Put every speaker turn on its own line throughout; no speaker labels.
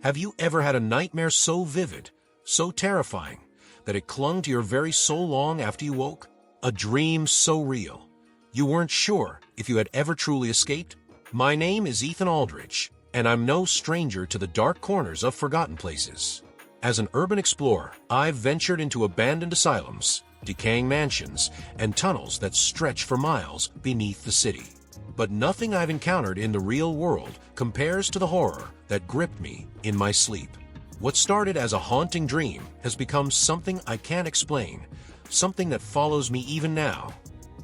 Have you ever had a nightmare so vivid, so terrifying, that it clung to your very soul long after you woke? A dream so real, you weren't sure if you had ever truly escaped? My name is Ethan Aldridge, and I'm no stranger to the dark corners of forgotten places. As an urban explorer, I've ventured into abandoned asylums, decaying mansions, and tunnels that stretch for miles beneath the city. But nothing I've encountered in the real world compares to the horror that gripped me in my sleep. What started as a haunting dream has become something I can't explain, something that follows me even now,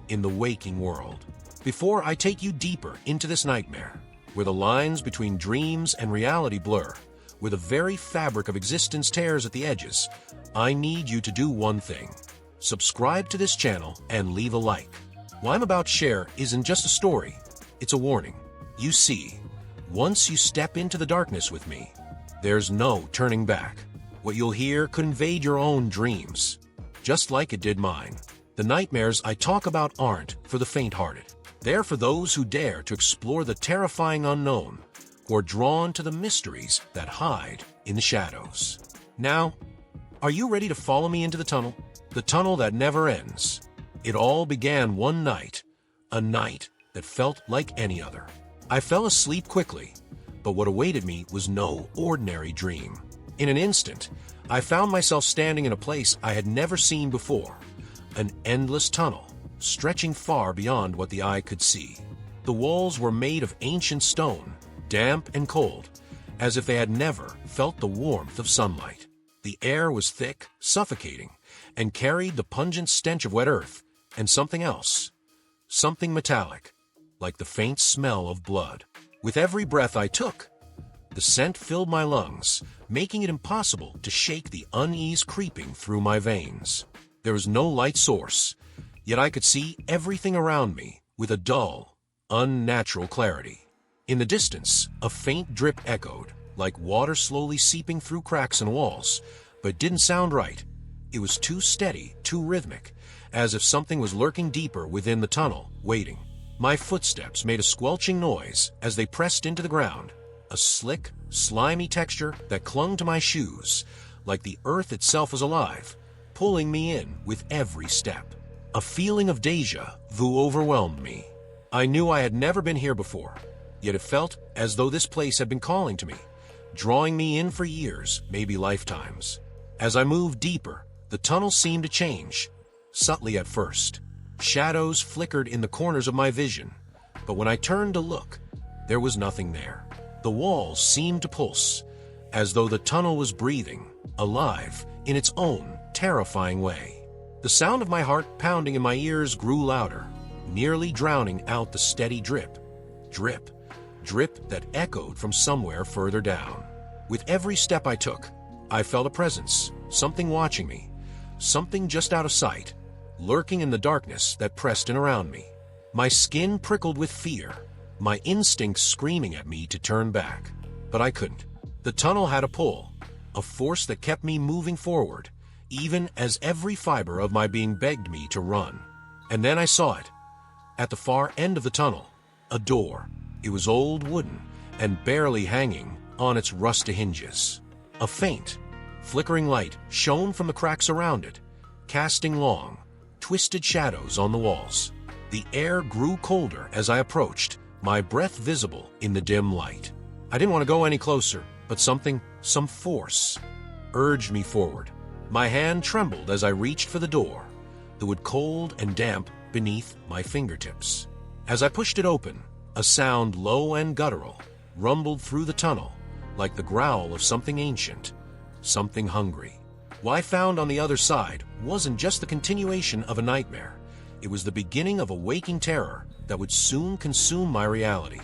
in the waking world. Before I take you deeper into this nightmare, where the lines between dreams and reality blur, where the very fabric of existence tears at the edges, I need you to do one thing. Subscribe to this channel and leave a like. What I'm about to share isn't just a story, it's a warning. You see, once you step into the darkness with me, there's no turning back. What you'll hear could invade your own dreams, just like it did mine. The nightmares I talk about aren't for the faint-hearted. They're for those who dare to explore the terrifying unknown, who are drawn to the mysteries that hide in the shadows. Now, are you ready to follow me into the tunnel? The tunnel that never ends. It all began one night, a night that felt like any other. I fell asleep quickly, but what awaited me was no ordinary dream. In an instant, I found myself standing in a place I had never seen before, an endless tunnel, stretching far beyond what the eye could see. The walls were made of ancient stone, damp and cold, as if they had never felt the warmth of sunlight. The air was thick, suffocating, and carried the pungent stench of wet earth and something else, something metallic, like the faint smell of blood. With every breath I took, the scent filled my lungs, making it impossible to shake the unease creeping through my veins. There was no light source, yet I could see everything around me with a dull, unnatural clarity. In the distance, a faint drip echoed, like water slowly seeping through cracks in walls, but it didn't sound right. It was too steady, too rhythmic, as if something was lurking deeper within the tunnel, waiting. My footsteps made a squelching noise as they pressed into the ground, a slick, slimy texture that clung to my shoes, like the earth itself was alive, pulling me in with every step. A feeling of déjà vu overwhelmed me. I knew I had never been here before, yet it felt as though this place had been calling to me, drawing me in for years, maybe lifetimes. As I moved deeper, the tunnel seemed to change, subtly at first. Shadows flickered in the corners of my vision, but when I turned to look, there was nothing there. The walls seemed to pulse, as though the tunnel was breathing, alive, in its own terrifying way. The sound of my heart pounding in my ears grew louder, nearly drowning out the steady drip, drip, drip that echoed from somewhere further down. With every step I took, I felt a presence, something watching me, something just out of sight, lurking in the darkness that pressed in around me. My skin prickled with fear, my instincts screaming at me to turn back. But I couldn't. The tunnel had a pull, a force that kept me moving forward, even as every fiber of my being begged me to run. And then I saw it. At the far end of the tunnel, a door. It was old, wooden, and barely hanging on its rusty hinges. A faint, flickering light shone from the cracks around it, casting long, twisted shadows on the walls. The air grew colder as I approached, my breath visible in the dim light. I didn't want to go any closer, but some force, urged me forward. My hand trembled as I reached for the door, the wood cold and damp beneath my fingertips. As I pushed it open, a sound low and guttural rumbled through the tunnel, like the growl of something ancient, something hungry. What I found on the other side wasn't just the continuation of a nightmare. It was the beginning of a waking terror that would soon consume my reality.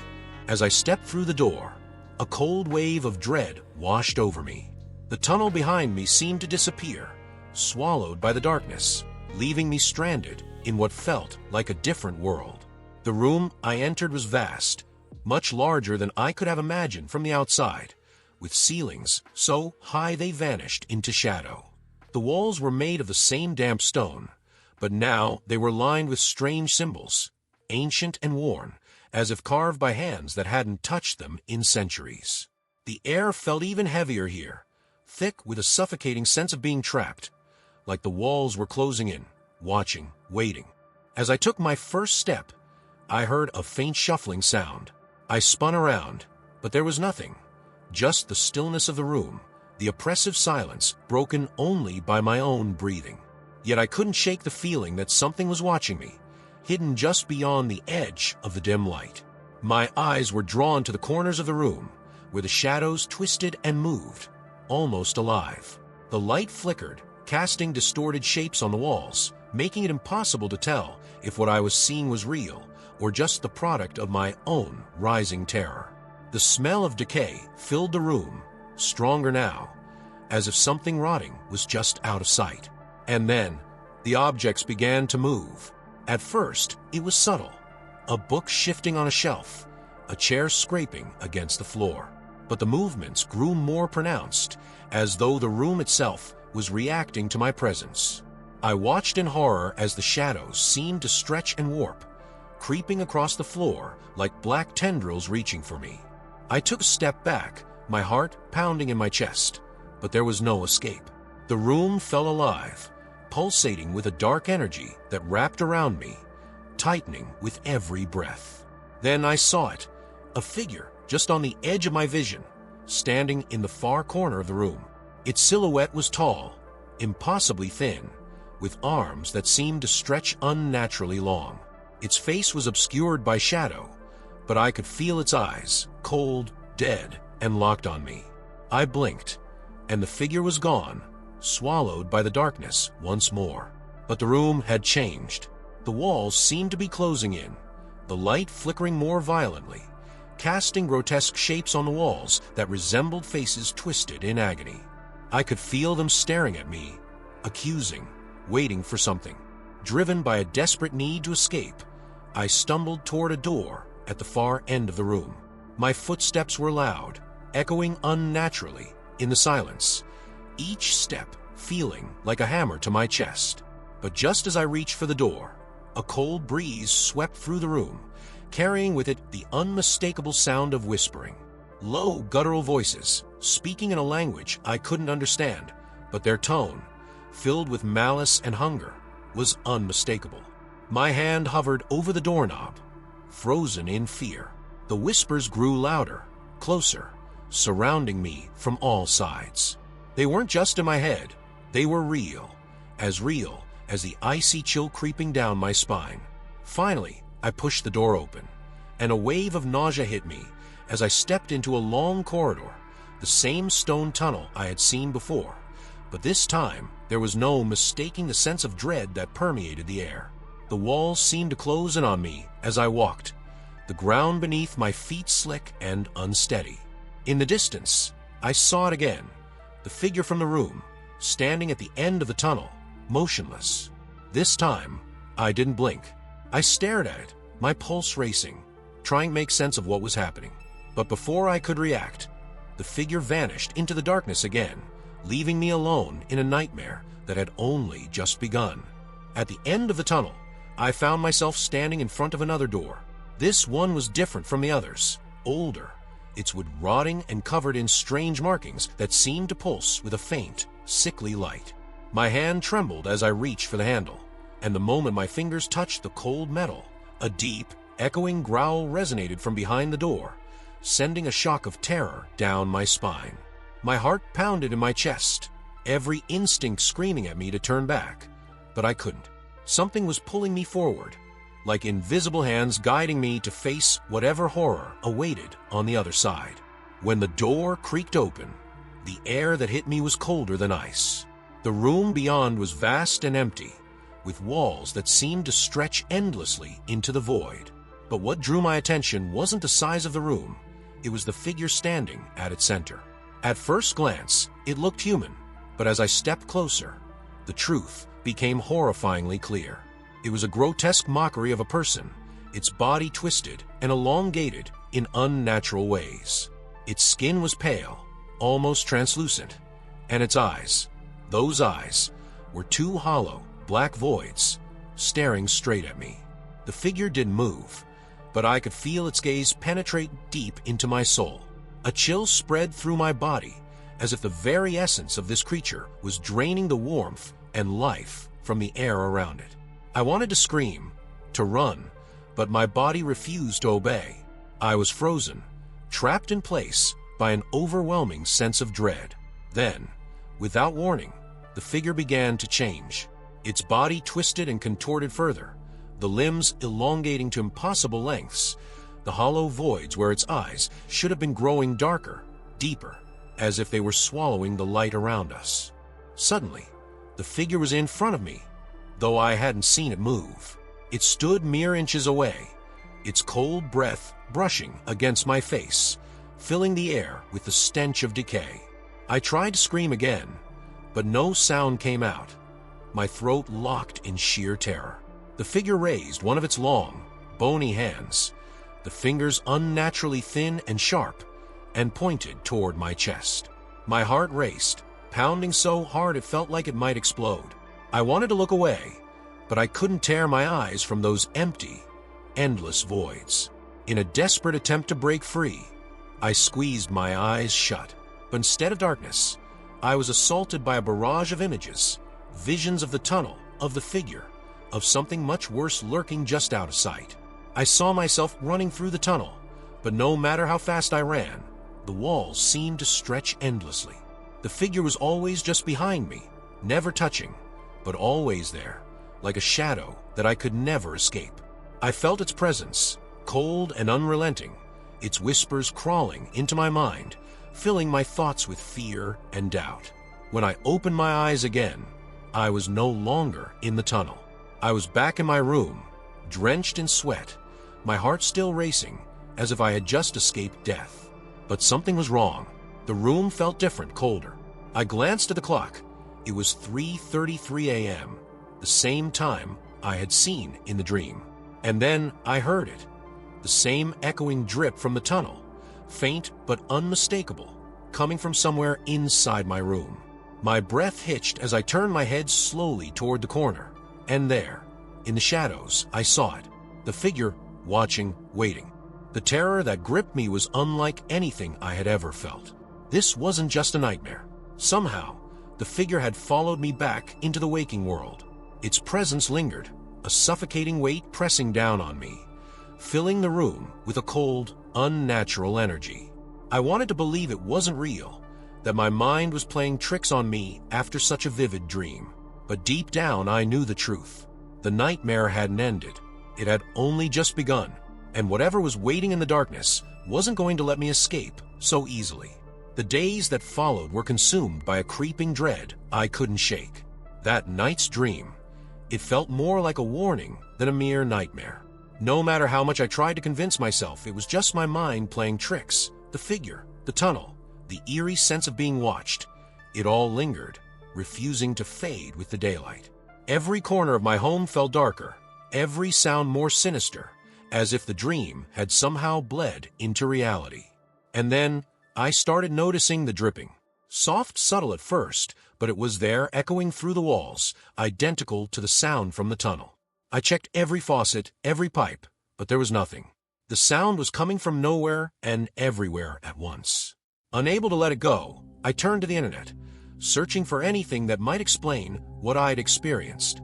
As I stepped through the door, a cold wave of dread washed over me. The tunnel behind me seemed to disappear, swallowed by the darkness, leaving me stranded in what felt like a different world. The room I entered was vast, much larger than I could have imagined from the outside, with ceilings so high they vanished into shadow. The walls were made of the same damp stone, but now they were lined with strange symbols, ancient and worn, as if carved by hands that hadn't touched them in centuries. The air felt even heavier here, thick with a suffocating sense of being trapped, like the walls were closing in, watching, waiting. As I took my first step, I heard a faint shuffling sound. I spun around, but there was nothing, just the stillness of the room, the oppressive silence broken only by my own breathing. Yet I couldn't shake the feeling that something was watching me, hidden just beyond the edge of the dim light. My eyes were drawn to the corners of the room, where the shadows twisted and moved, almost alive. The light flickered, casting distorted shapes on the walls, making it impossible to tell if what I was seeing was real or just the product of my own rising terror. The smell of decay filled the room, stronger now, as if something rotting was just out of sight. And then, the objects began to move. At first, it was subtle. A book shifting on a shelf, a chair scraping against the floor. But the movements grew more pronounced, as though the room itself was reacting to my presence. I watched in horror as the shadows seemed to stretch and warp, creeping across the floor like black tendrils reaching for me. I took a step back, my heart pounding in my chest, but there was no escape. The room felt alive, pulsating with a dark energy that wrapped around me, tightening with every breath. Then I saw it, a figure just on the edge of my vision, standing in the far corner of the room. Its silhouette was tall, impossibly thin, with arms that seemed to stretch unnaturally long. Its face was obscured by shadow, but I could feel its eyes, cold, dead, and locked on me. I blinked, and the figure was gone, swallowed by the darkness once more. But the room had changed. The walls seemed to be closing in, the light flickering more violently, casting grotesque shapes on the walls that resembled faces twisted in agony. I could feel them staring at me, accusing, waiting for something. Driven by a desperate need to escape, I stumbled toward a door at the far end of the room. My footsteps were loud, echoing unnaturally in the silence, each step feeling like a hammer to my chest. But just as I reached for the door, a cold breeze swept through the room, carrying with it the unmistakable sound of whispering. Low, guttural voices, speaking in a language I couldn't understand, but their tone, filled with malice and hunger, was unmistakable. My hand hovered over the doorknob, frozen in fear. The whispers grew louder, closer, surrounding me from all sides. They weren't just in my head, they were real as the icy chill creeping down my spine. Finally, I pushed the door open, and a wave of nausea hit me as I stepped into a long corridor, the same stone tunnel I had seen before, but this time there was no mistaking the sense of dread that permeated the air. The walls seemed to close in on me as I walked, the ground beneath my feet slick and unsteady. In the distance, I saw it again, the figure from the room, standing at the end of the tunnel, motionless. This time, I didn't blink. I stared at it, my pulse racing, trying to make sense of what was happening. But before I could react, the figure vanished into the darkness again, leaving me alone in a nightmare that had only just begun. At the end of the tunnel, I found myself standing in front of another door. This one was different from the others, older, its wood rotting and covered in strange markings that seemed to pulse with a faint, sickly light. My hand trembled as I reached for the handle, and the moment my fingers touched the cold metal, a deep, echoing growl resonated from behind the door, sending a shock of terror down my spine. My heart pounded in my chest, every instinct screaming at me to turn back, but I couldn't. Something was pulling me forward, like invisible hands guiding me to face whatever horror awaited on the other side. When the door creaked open, the air that hit me was colder than ice. The room beyond was vast and empty, with walls that seemed to stretch endlessly into the void. But what drew my attention wasn't the size of the room, it was the figure standing at its center. At first glance, it looked human, but as I stepped closer, the truth became horrifyingly clear. It was a grotesque mockery of a person, its body twisted and elongated in unnatural ways. Its skin was pale, almost translucent, and its eyes, those eyes, were two hollow, black voids, staring straight at me. The figure didn't move, but I could feel its gaze penetrate deep into my soul. A chill spread through my body, as if the very essence of this creature was draining the warmth and life from the air around it. I wanted to scream, to run, but my body refused to obey. I was frozen, trapped in place by an overwhelming sense of dread. Then, without warning, the figure began to change. Its body twisted and contorted further, the limbs elongating to impossible lengths, the hollow voids where its eyes should have been growing darker, deeper, as if they were swallowing the light around us. Suddenly, the figure was in front of me, though I hadn't seen it move. It stood mere inches away, its cold breath brushing against my face, filling the air with the stench of decay. I tried to scream again, but no sound came out. My throat locked in sheer terror. The figure raised one of its long, bony hands, the fingers unnaturally thin and sharp, and pointed toward my chest. My heart raced, pounding so hard it felt like it might explode. I wanted to look away, but I couldn't tear my eyes from those empty, endless voids. In a desperate attempt to break free, I squeezed my eyes shut. But instead of darkness, I was assaulted by a barrage of images, visions of the tunnel, of the figure, of something much worse lurking just out of sight. I saw myself running through the tunnel, but no matter how fast I ran, the walls seemed to stretch endlessly. The figure was always just behind me, never touching, but always there, like a shadow that I could never escape. I felt its presence, cold and unrelenting, its whispers crawling into my mind, filling my thoughts with fear and doubt. When I opened my eyes again, I was no longer in the tunnel. I was back in my room, drenched in sweat, my heart still racing, as if I had just escaped death. But something was wrong. The room felt different, colder. I glanced at the clock. It was 3:33 a.m., the same time I had seen in the dream. And then I heard it, the same echoing drip from the tunnel, faint but unmistakable, coming from somewhere inside my room. My breath hitched as I turned my head slowly toward the corner, and there, in the shadows, I saw it, the figure watching, waiting. The terror that gripped me was unlike anything I had ever felt. This wasn't just a nightmare. Somehow, the figure had followed me back into the waking world. Its presence lingered, a suffocating weight pressing down on me, filling the room with a cold, unnatural energy. I wanted to believe it wasn't real, that my mind was playing tricks on me after such a vivid dream. But deep down I knew the truth. The nightmare hadn't ended. It had only just begun, and whatever was waiting in the darkness wasn't going to let me escape so easily. The days that followed were consumed by a creeping dread I couldn't shake. That night's dream, it felt more like a warning than a mere nightmare. No matter how much I tried to convince myself it was just my mind playing tricks, the figure, the tunnel, the eerie sense of being watched, it all lingered, refusing to fade with the daylight. Every corner of my home felt darker, every sound more sinister, as if the dream had somehow bled into reality. And then I started noticing the dripping. Soft, subtle at first, but it was there, echoing through the walls, identical to the sound from the tunnel. I checked every faucet, every pipe, but there was nothing. The sound was coming from nowhere and everywhere at once. Unable to let it go, I turned to the internet, searching for anything that might explain what I'd experienced.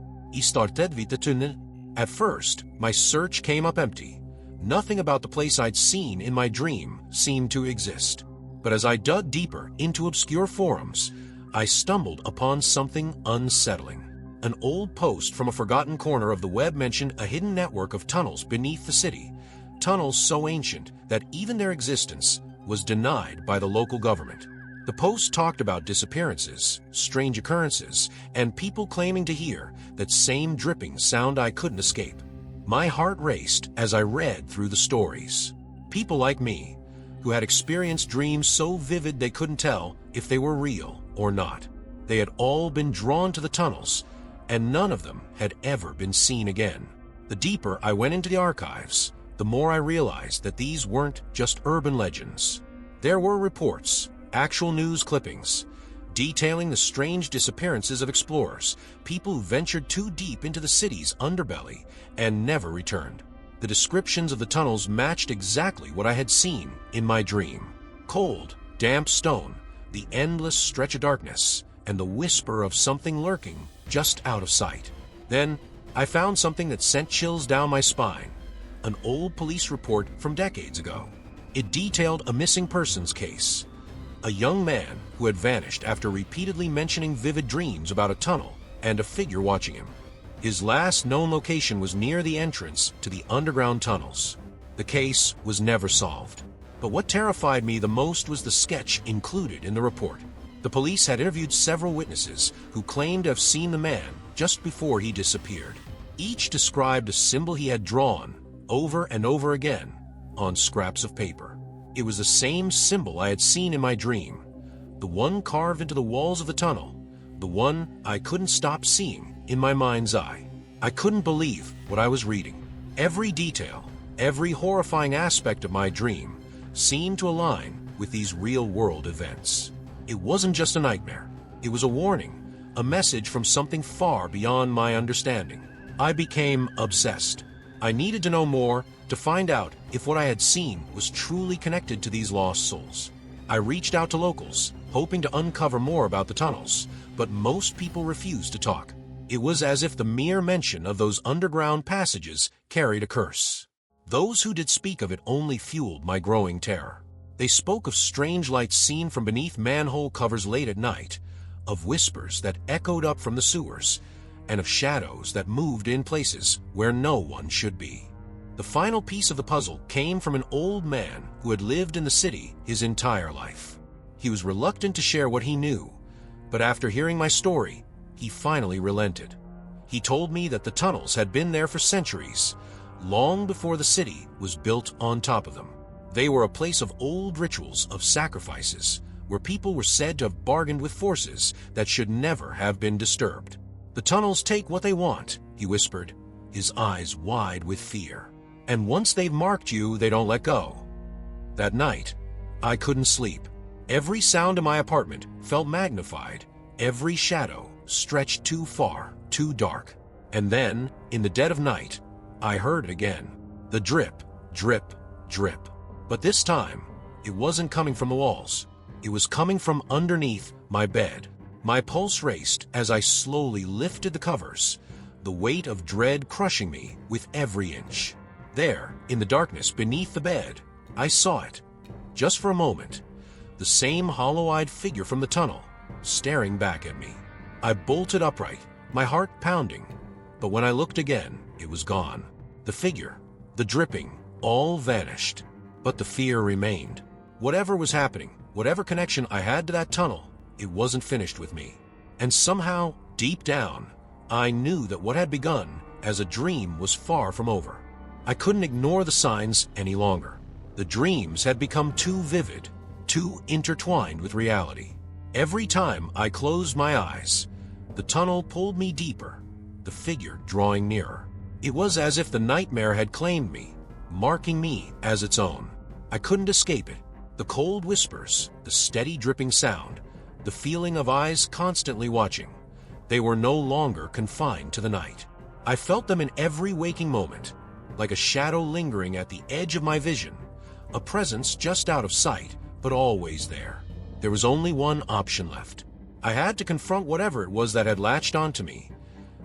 At first, my search came up empty. Nothing about the place I'd seen in my dream seemed to exist. But as I dug deeper into obscure forums, I stumbled upon something unsettling. An old post from a forgotten corner of the web mentioned a hidden network of tunnels beneath the city, tunnels so ancient that even their existence was denied by the local government. The post talked about disappearances, strange occurrences, and people claiming to hear that same dripping sound I couldn't escape. My heart raced as I read through the stories. People like me, who had experienced dreams so vivid they couldn't tell if they were real or not. They had all been drawn to the tunnels, and none of them had ever been seen again. The deeper I went into the archives, the more I realized that these weren't just urban legends. There were reports, actual news clippings, detailing the strange disappearances of explorers, people who ventured too deep into the city's underbelly and never returned. The descriptions of the tunnels matched exactly what I had seen in my dream. cold, damp stone, the endless stretch of darkness, and the whisper of something lurking just out of sight. Then, I found something that sent chills down my spine. An old police report from decades ago. It detailed a missing persons case. A young man who had vanished after repeatedly mentioning vivid dreams about a tunnel and a figure watching him. His last known location was near the entrance to the underground tunnels. The case was never solved. But what terrified me the most was the sketch included in the report. The police had interviewed several witnesses who claimed to have seen the man just before he disappeared. Each described a symbol he had drawn over and over again on scraps of paper. It was the same symbol I had seen in my dream, the one carved into the walls of the tunnel, the one I couldn't stop seeing in my mind's eye. I couldn't believe what I was reading. Every detail, every horrifying aspect of my dream seemed to align with these real-world events. It wasn't just a nightmare. It was a warning, a message from something far beyond my understanding. I became obsessed. I needed to know more, to find out if what I had seen was truly connected to these lost souls. I reached out to locals, hoping to uncover more about the tunnels, but most people refused to talk. It was as if the mere mention of those underground passages carried a curse. Those who did speak of it only fueled my growing terror. They spoke of strange lights seen from beneath manhole covers late at night, of whispers that echoed up from the sewers, and of shadows that moved in places where no one should be. The final piece of the puzzle came from an old man who had lived in the city his entire life. He was reluctant to share what he knew, but after hearing my story, he finally relented. He told me that the tunnels had been there for centuries, long before the city was built on top of them. They were a place of old rituals of sacrifices, where people were said to have bargained with forces that should never have been disturbed. "The tunnels take what they want," he whispered, his eyes wide with fear. "And once they've marked you, they don't let go." That night, I couldn't sleep. Every sound in my apartment felt magnified, every shadow stretched too far, too dark. And then, in the dead of night, I heard it again. The drip, drip, drip. But this time, it wasn't coming from the walls. It was coming from underneath my bed. My pulse raced as I slowly lifted the covers, the weight of dread crushing me with every inch. There, in the darkness beneath the bed, I saw it. Just for a moment, the same hollow-eyed figure from the tunnel, staring back at me. I bolted upright, my heart pounding, but when I looked again, it was gone. The figure, the dripping, all vanished, but the fear remained. Whatever was happening, whatever connection I had to that tunnel, it wasn't finished with me. And somehow, deep down, I knew that what had begun as a dream was far from over. I couldn't ignore the signs any longer. The dreams had become too vivid, too intertwined with reality. Every time I closed my eyes, the tunnel pulled me deeper, the figure drawing nearer. It was as if the nightmare had claimed me, marking me as its own. I couldn't escape it. The cold whispers, the steady dripping sound, the feeling of eyes constantly watching. They were no longer confined to the night. I felt them in every waking moment, like a shadow lingering at the edge of my vision, a presence just out of sight, but always there. There was only one option left. I had to confront whatever it was that had latched onto me,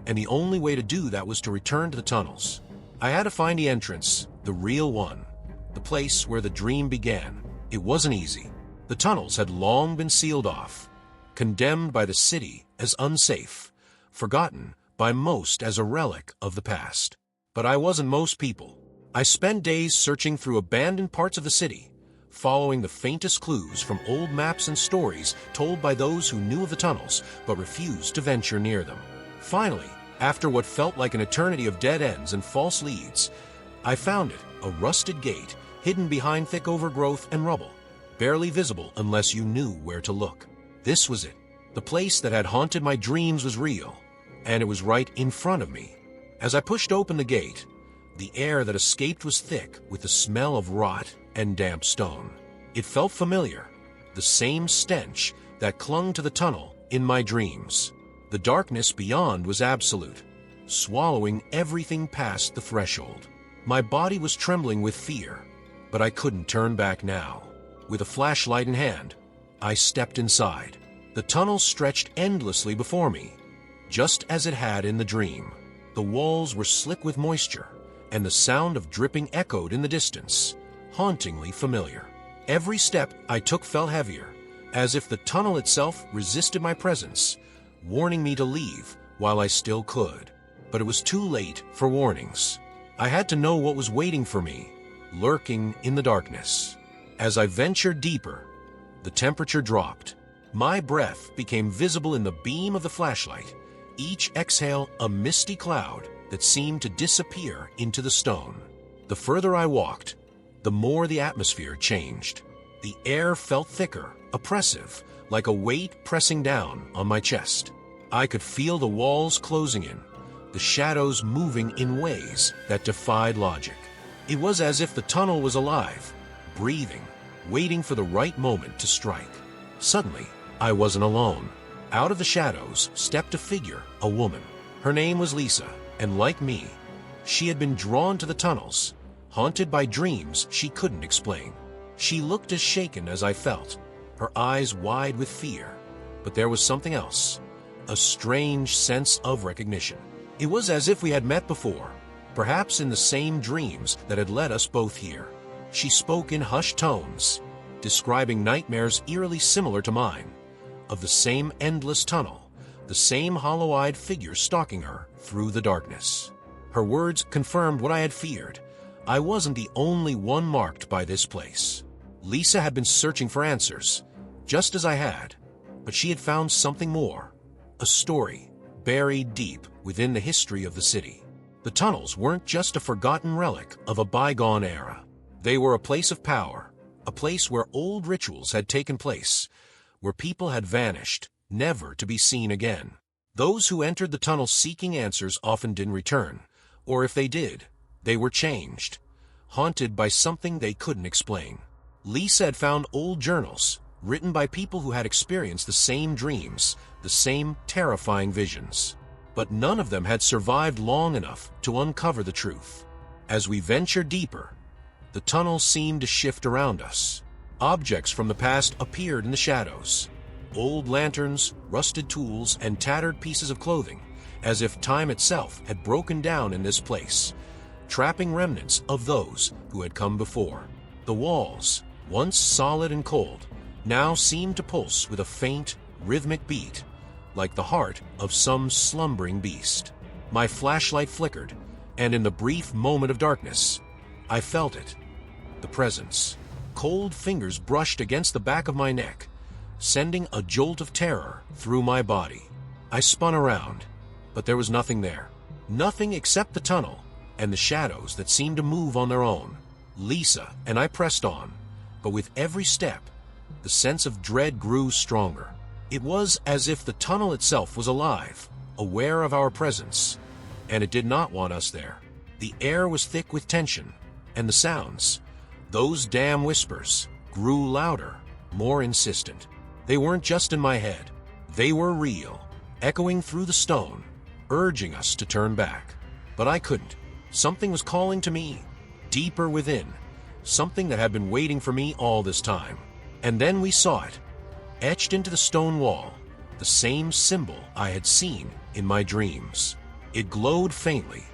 and the only way to do that was to return to the tunnels. I had to find the entrance, the real one, the place where the dream began. It wasn't easy. The tunnels had long been sealed off, condemned by the city as unsafe, forgotten by most as a relic of the past. But I wasn't most people. I spent days searching through abandoned parts of the city, following the faintest clues from old maps and stories told by those who knew of the tunnels but refused to venture near them. Finally, after what felt like an eternity of dead ends and false leads, I found it, a rusted gate hidden behind thick overgrowth and rubble, barely visible unless you knew where to look. This was it. The place that had haunted my dreams was real, and it was right in front of me. As I pushed open the gate, the air that escaped was thick with the smell of rot and damp stone. It felt familiar, the same stench that clung to the tunnel in my dreams. The darkness beyond was absolute, swallowing everything past the threshold. My body was trembling with fear, but I couldn't turn back now. With a flashlight in hand, I stepped inside. The tunnel stretched endlessly before me, just as it had in the dream. The walls were slick with moisture, and the sound of dripping echoed in the distance, hauntingly familiar. Every step I took felt heavier, as if the tunnel itself resisted my presence, warning me to leave while I still could. But it was too late for warnings. I had to know what was waiting for me, lurking in the darkness. As I ventured deeper, the temperature dropped. My breath became visible in the beam of the flashlight, each exhale a misty cloud that seemed to disappear into the stone. The further I walked, the more the atmosphere changed. The air felt thicker, oppressive, like a weight pressing down on my chest. I could feel the walls closing in, the shadows moving in ways that defied logic. It was as if the tunnel was alive, breathing, waiting for the right moment to strike. Suddenly, I wasn't alone. Out of the shadows stepped a figure, a woman. Her name was Lisa, and like me, she had been drawn to the tunnels, haunted by dreams she couldn't explain. She looked as shaken as I felt, her eyes wide with fear. But there was something else, a strange sense of recognition. It was as if we had met before, perhaps in the same dreams that had led us both here. She spoke in hushed tones, describing nightmares eerily similar to mine, of the same endless tunnel, the same hollow-eyed figure stalking her through the darkness. Her words confirmed what I had feared. I wasn't the only one marked by this place. Lisa had been searching for answers, just as I had, but she had found something more, a story buried deep within the history of the city. The tunnels weren't just a forgotten relic of a bygone era. They were a place of power, a place where old rituals had taken place, where people had vanished, never to be seen again. Those who entered the tunnel seeking answers often didn't return, or if they did, they were changed, haunted by something they couldn't explain. Lisa had found old journals, written by people who had experienced the same dreams, the same terrifying visions. But none of them had survived long enough to uncover the truth. As we ventured deeper, the tunnel seemed to shift around us. Objects from the past appeared in the shadows. Old lanterns, rusted tools, and tattered pieces of clothing, as if time itself had broken down in this place, trapping remnants of those who had come before. The walls, once solid and cold, now seemed to pulse with a faint, rhythmic beat, like the heart of some slumbering beast. My flashlight flickered, and in the brief moment of darkness, I felt it. The presence. Cold fingers brushed against the back of my neck, sending a jolt of terror through my body. I spun around, but there was nothing there. Nothing except the tunnel and the shadows that seemed to move on their own. Lisa and I pressed on, but with every step, the sense of dread grew stronger. It was as if the tunnel itself was alive, aware of our presence, and it did not want us there. The air was thick with tension, and the sounds, those damn whispers, grew louder, more insistent. They weren't just in my head. They were real, echoing through the stone, urging us to turn back. But I couldn't. Something was calling to me, deeper within, something that had been waiting for me all this time. And then we saw it, etched into the stone wall, the same symbol I had seen in my dreams. It glowed faintly,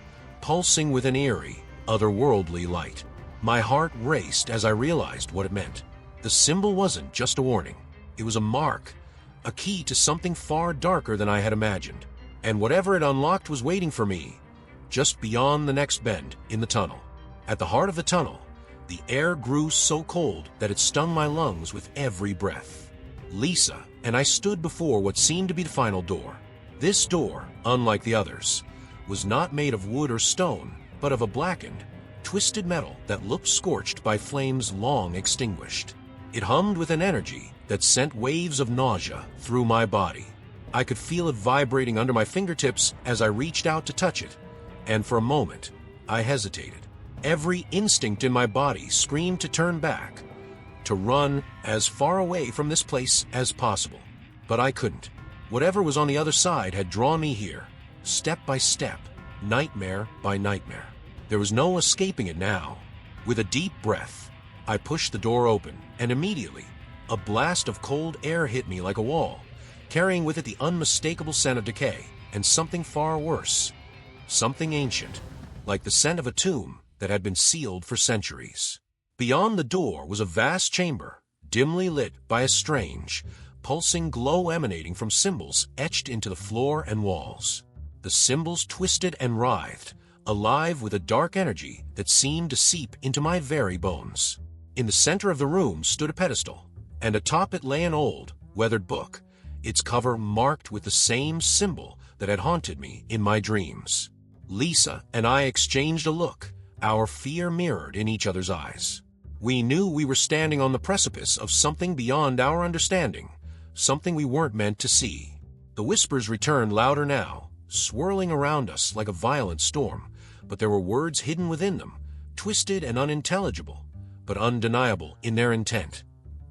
pulsing with an eerie, otherworldly light. My heart raced as I realized what it meant. The symbol wasn't just a warning. It was a mark, a key to something far darker than I had imagined. And whatever it unlocked was waiting for me, just beyond the next bend in the tunnel. At the heart of the tunnel, the air grew so cold that it stung my lungs with every breath. Lisa and I stood before what seemed to be the final door. This door, unlike the others, was not made of wood or stone, but of a blackened, twisted metal that looked scorched by flames long extinguished. It hummed with an energy that sent waves of nausea through my body. I could feel it vibrating under my fingertips as I reached out to touch it, and for a moment, I hesitated. Every instinct in my body screamed to turn back, to run as far away from this place as possible. But I couldn't. Whatever was on the other side had drawn me here, step by step, nightmare by nightmare. There was no escaping it now. With a deep breath, I pushed the door open, and immediately, a blast of cold air hit me like a wall, carrying with it the unmistakable scent of decay and something far worse. Something ancient, like the scent of a tomb that had been sealed for centuries. Beyond the door was a vast chamber, dimly lit by a strange, pulsing glow emanating from symbols etched into the floor and walls. The symbols twisted and writhed, alive with a dark energy that seemed to seep into my very bones. In the center of the room stood a pedestal, and atop it lay an old, weathered book, its cover marked with the same symbol that had haunted me in my dreams. Lisa and I exchanged a look, our fear mirrored in each other's eyes. We knew we were standing on the precipice of something beyond our understanding, something we weren't meant to see. The whispers returned louder now, swirling around us like a violent storm, but there were words hidden within them, twisted and unintelligible, but undeniable in their intent.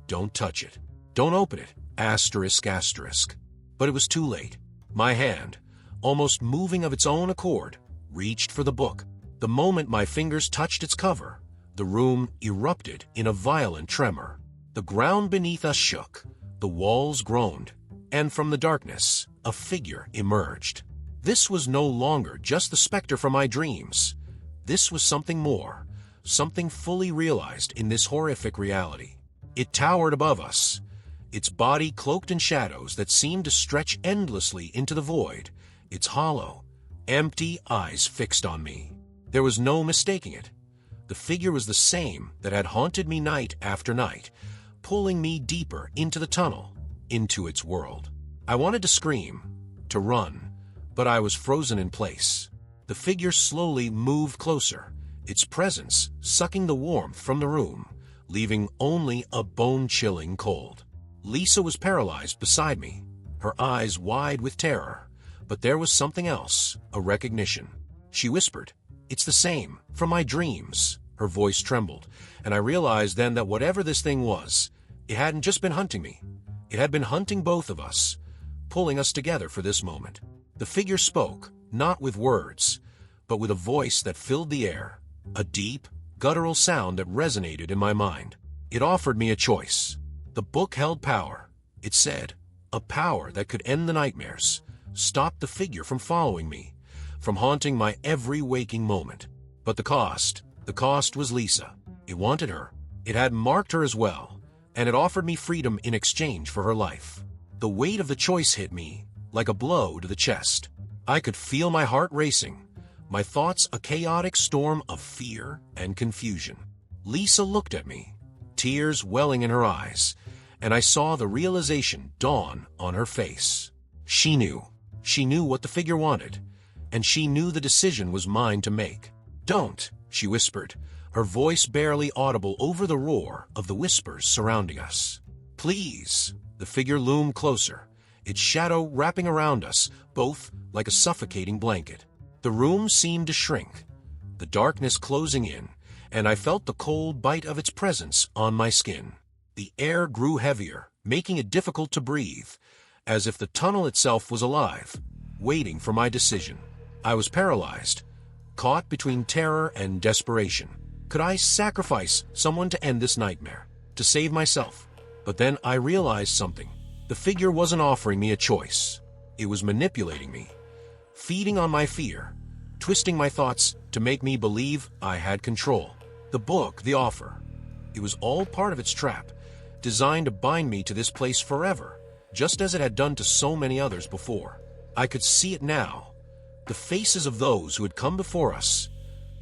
Don't touch it. Don't open it. Asterisk, asterisk. But it was too late. My hand, almost moving of its own accord, reached for the book. The moment my fingers touched its cover, the room erupted in a violent tremor. The ground beneath us shook, the walls groaned, and from the darkness, a figure emerged. This was no longer just the specter from my dreams. This was something more, something fully realized in this horrific reality. It towered above us, its body cloaked in shadows that seemed to stretch endlessly into the void, its hollow, empty eyes fixed on me. There was no mistaking it. The figure was the same that had haunted me night after night, pulling me deeper into the tunnel, into its world. I wanted to scream, to run, but I was frozen in place. The figure slowly moved closer, its presence sucking the warmth from the room, leaving only a bone-chilling cold. Lisa was paralyzed beside me, her eyes wide with terror, but there was something else, a recognition. She whispered, "It's the same, from my dreams." Her voice trembled, and I realized then that whatever this thing was, it hadn't just been hunting me. It had been hunting both of us, pulling us together for this moment. The figure spoke, not with words, but with a voice that filled the air, a deep, guttural sound that resonated in my mind. It offered me a choice. The book held power, it said, a power that could end the nightmares, stop the figure from following me, from haunting my every waking moment. But the cost was Lisa. It wanted her. It had marked her as well, and it offered me freedom in exchange for her life. The weight of the choice hit me like a blow to the chest. I could feel my heart racing, my thoughts a chaotic storm of fear and confusion. Lisa looked at me, tears welling in her eyes, and I saw the realization dawn on her face. She knew what the figure wanted, and she knew the decision was mine to make. "Don't," she whispered, her voice barely audible over the roar of the whispers surrounding us. "Please." The figure loomed closer, its shadow wrapping around us, both like a suffocating blanket. The room seemed to shrink, the darkness closing in, and I felt the cold bite of its presence on my skin. The air grew heavier, making it difficult to breathe, as if the tunnel itself was alive, waiting for my decision. I was paralyzed, caught between terror and desperation. Could I sacrifice someone to end this nightmare, to save myself? But then I realized something. The figure wasn't offering me a choice. It was manipulating me, feeding on my fear, twisting my thoughts to make me believe I had control. The book, the offer, it was all part of its trap, designed to bind me to this place forever, just as it had done to so many others before. I could see it now, the faces of those who had come before us,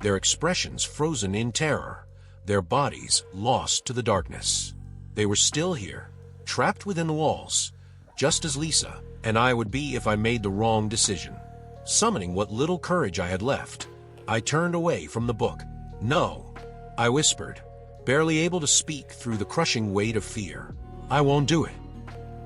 their expressions frozen in terror, their bodies lost to the darkness. They were still here, trapped within the walls, just as Lisa and I would be if I made the wrong decision. Summoning what little courage I had left, I turned away from the book. "No," I whispered, barely able to speak through the crushing weight of fear. "I won't do it."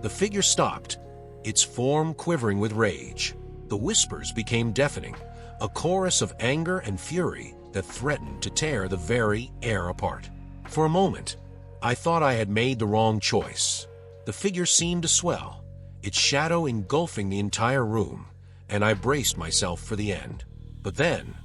The figure stopped, its form quivering with rage. The whispers became deafening, a chorus of anger and fury that threatened to tear the very air apart. For a moment, I thought I had made the wrong choice. The figure seemed to swell, its shadow engulfing the entire room, and I braced myself for the end. But then,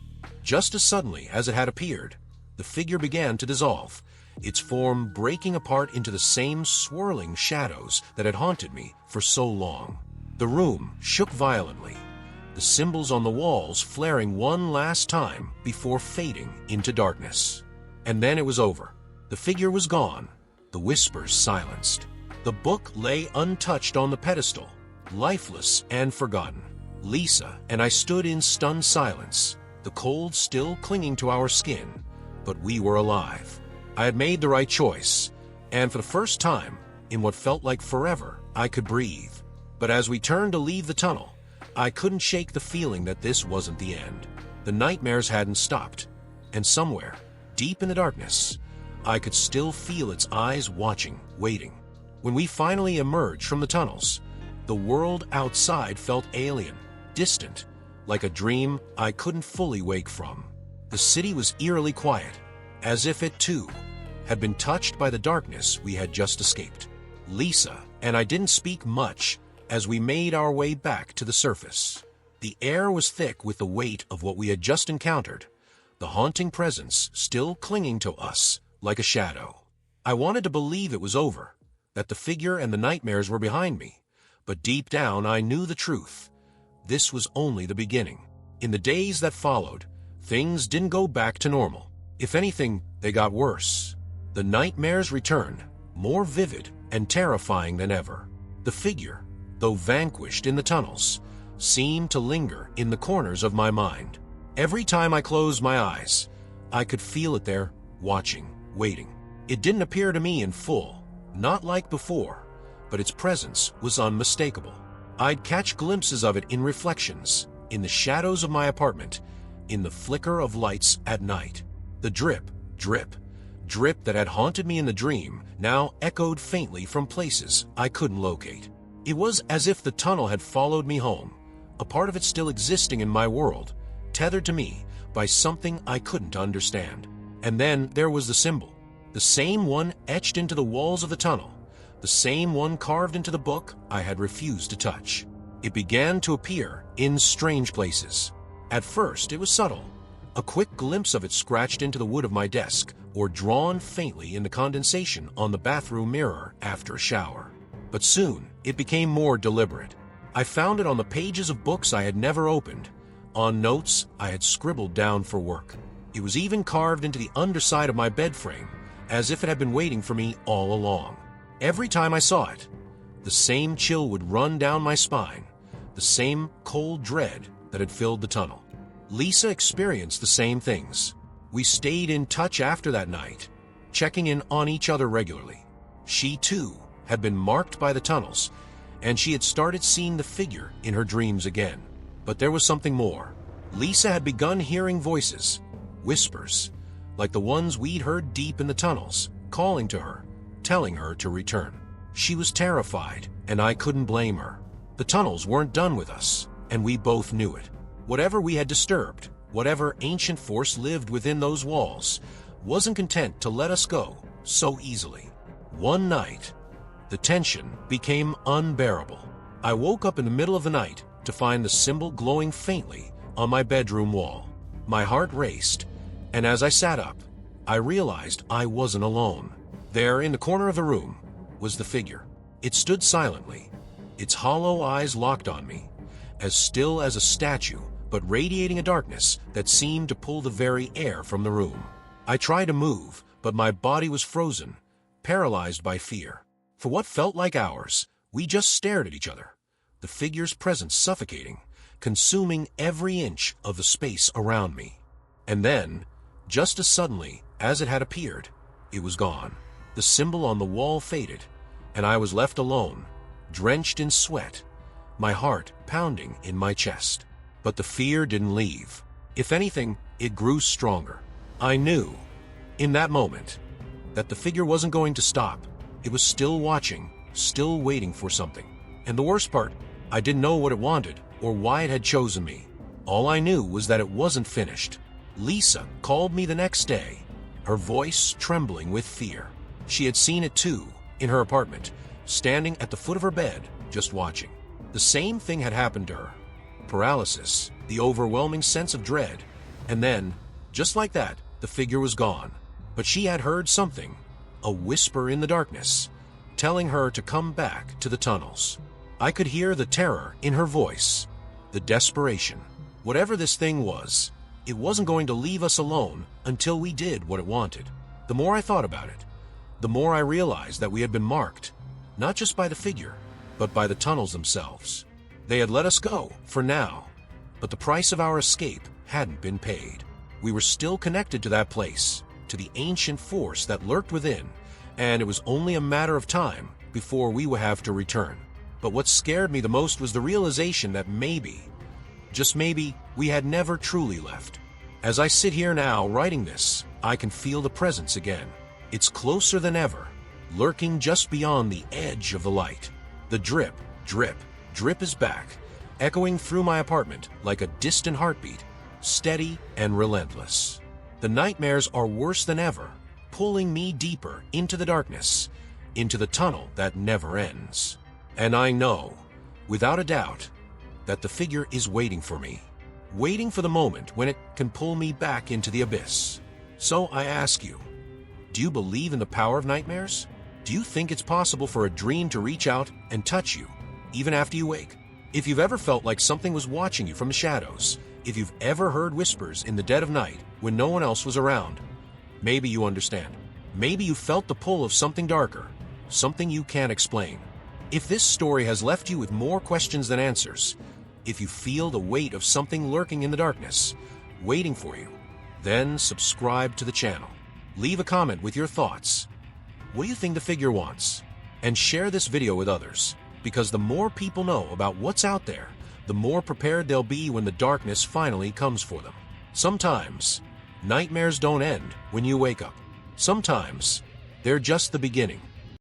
just as suddenly as it had appeared, the figure began to dissolve, its form breaking apart into the same swirling shadows that had haunted me for so long. The room shook violently, the symbols on the walls flaring one last time before fading into darkness. And then it was over. The figure was gone, the whispers silenced. The book lay untouched on the pedestal, lifeless and forgotten. Lisa and I stood in stunned silence, the cold still clinging to our skin, but we were alive. I had made the right choice, and for the first time, in what felt like forever, I could breathe. But as we turned to leave the tunnel, I couldn't shake the feeling that this wasn't the end. The nightmares hadn't stopped, and somewhere, deep in the darkness, I could still feel its eyes watching, waiting. When we finally emerged from the tunnels, the world outside felt alien, distant, like a dream I couldn't fully wake from. The city was eerily quiet, as if it too had been touched by the darkness we had just escaped. Lisa and I didn't speak much as we made our way back to the surface. The air was thick with the weight of what we had just encountered, the haunting presence still clinging to us like a shadow. I wanted to believe it was over, that the figure and the nightmares were behind me, but deep down I knew the truth. This was only the beginning. In the days that followed, things didn't go back to normal. If anything, they got worse. The nightmares returned, more vivid and terrifying than ever. The figure, though vanquished in the tunnels, seemed to linger in the corners of my mind. Every time I closed my eyes, I could feel it there, watching, waiting. It didn't appear to me in full, not like before, but its presence was unmistakable. I'd catch glimpses of it in reflections, in the shadows of my apartment, in the flicker of lights at night. The drip, drip, drip that had haunted me in the dream now echoed faintly from places I couldn't locate. It was as if the tunnel had followed me home, a part of it still existing in my world, tethered to me by something I couldn't understand. And then there was the symbol, the same one etched into the walls of the tunnel, the same one carved into the book I had refused to touch. It began to appear in strange places. At first, it was subtle, a quick glimpse of it scratched into the wood of my desk or drawn faintly in the condensation on the bathroom mirror after a shower. But soon, it became more deliberate. I found it on the pages of books I had never opened, on notes I had scribbled down for work. It was even carved into the underside of my bed frame, as if it had been waiting for me all along. Every time I saw it, the same chill would run down my spine, the same cold dread that had filled the tunnel. Lisa experienced the same things. We stayed in touch after that night, checking in on each other regularly. She, too, had been marked by the tunnels, and she had started seeing the figure in her dreams again. But there was something more. Lisa had begun hearing voices, whispers, like the ones we'd heard deep in the tunnels, calling to her, telling her to return. She was terrified, and I couldn't blame her. The tunnels weren't done with us, and we both knew it. Whatever we had disturbed, whatever ancient force lived within those walls, wasn't content to let us go so easily. One night, the tension became unbearable. I woke up in the middle of the night to find the symbol glowing faintly on my bedroom wall. My heart raced, and as I sat up, I realized I wasn't alone. There, in the corner of the room, was the figure. It stood silently, its hollow eyes locked on me, as still as a statue, but radiating a darkness that seemed to pull the very air from the room. I tried to move, but my body was frozen, paralyzed by fear. For what felt like hours, we just stared at each other, the figure's presence suffocating, consuming every inch of the space around me. And then, just as suddenly as it had appeared, it was gone. The symbol on the wall faded, and I was left alone, drenched in sweat, my heart pounding in my chest. But the fear didn't leave. If anything, it grew stronger. I knew, in that moment, that the figure wasn't going to stop. It was still watching, still waiting for something. And the worst part, I didn't know what it wanted or why it had chosen me. All I knew was that it wasn't finished. Lisa called me the next day, her voice trembling with fear. She had seen it too, in her apartment, standing at the foot of her bed, just watching. The same thing had happened to her. Paralysis, the overwhelming sense of dread, and then, just like that, the figure was gone. But she had heard something, a whisper in the darkness, telling her to come back to the tunnels. I could hear the terror in her voice, the desperation. Whatever this thing was, it wasn't going to leave us alone until we did what it wanted. The more I thought about it, the more I realized that we had been marked, not just by the figure, but by the tunnels themselves. They had let us go, for now, but the price of our escape hadn't been paid. We were still connected to that place, to the ancient force that lurked within, and it was only a matter of time before we would have to return. But what scared me the most was the realization that maybe, just maybe, we had never truly left. As I sit here now writing this, I can feel the presence again. It's closer than ever, lurking just beyond the edge of the light. The drip, drip, drip is back, echoing through my apartment like a distant heartbeat, steady and relentless. The nightmares are worse than ever, pulling me deeper into the darkness, into the tunnel that never ends. And I know, without a doubt, that the figure is waiting for me, waiting for the moment when it can pull me back into the abyss. So I ask you, do you believe in the power of nightmares? Do you think it's possible for a dream to reach out and touch you, even after you wake? If you've ever felt like something was watching you from the shadows, if you've ever heard whispers in the dead of night when no one else was around, maybe you understand. Maybe you felt the pull of something darker, something you can't explain. If this story has left you with more questions than answers, if you feel the weight of something lurking in the darkness, waiting for you, then subscribe to the channel. Leave a comment with your thoughts. What do you think the figure wants? And share this video with others, because the more people know about what's out there, the more prepared they'll be when the darkness finally comes for them. Sometimes, nightmares don't end when you wake up. Sometimes, they're just the beginning.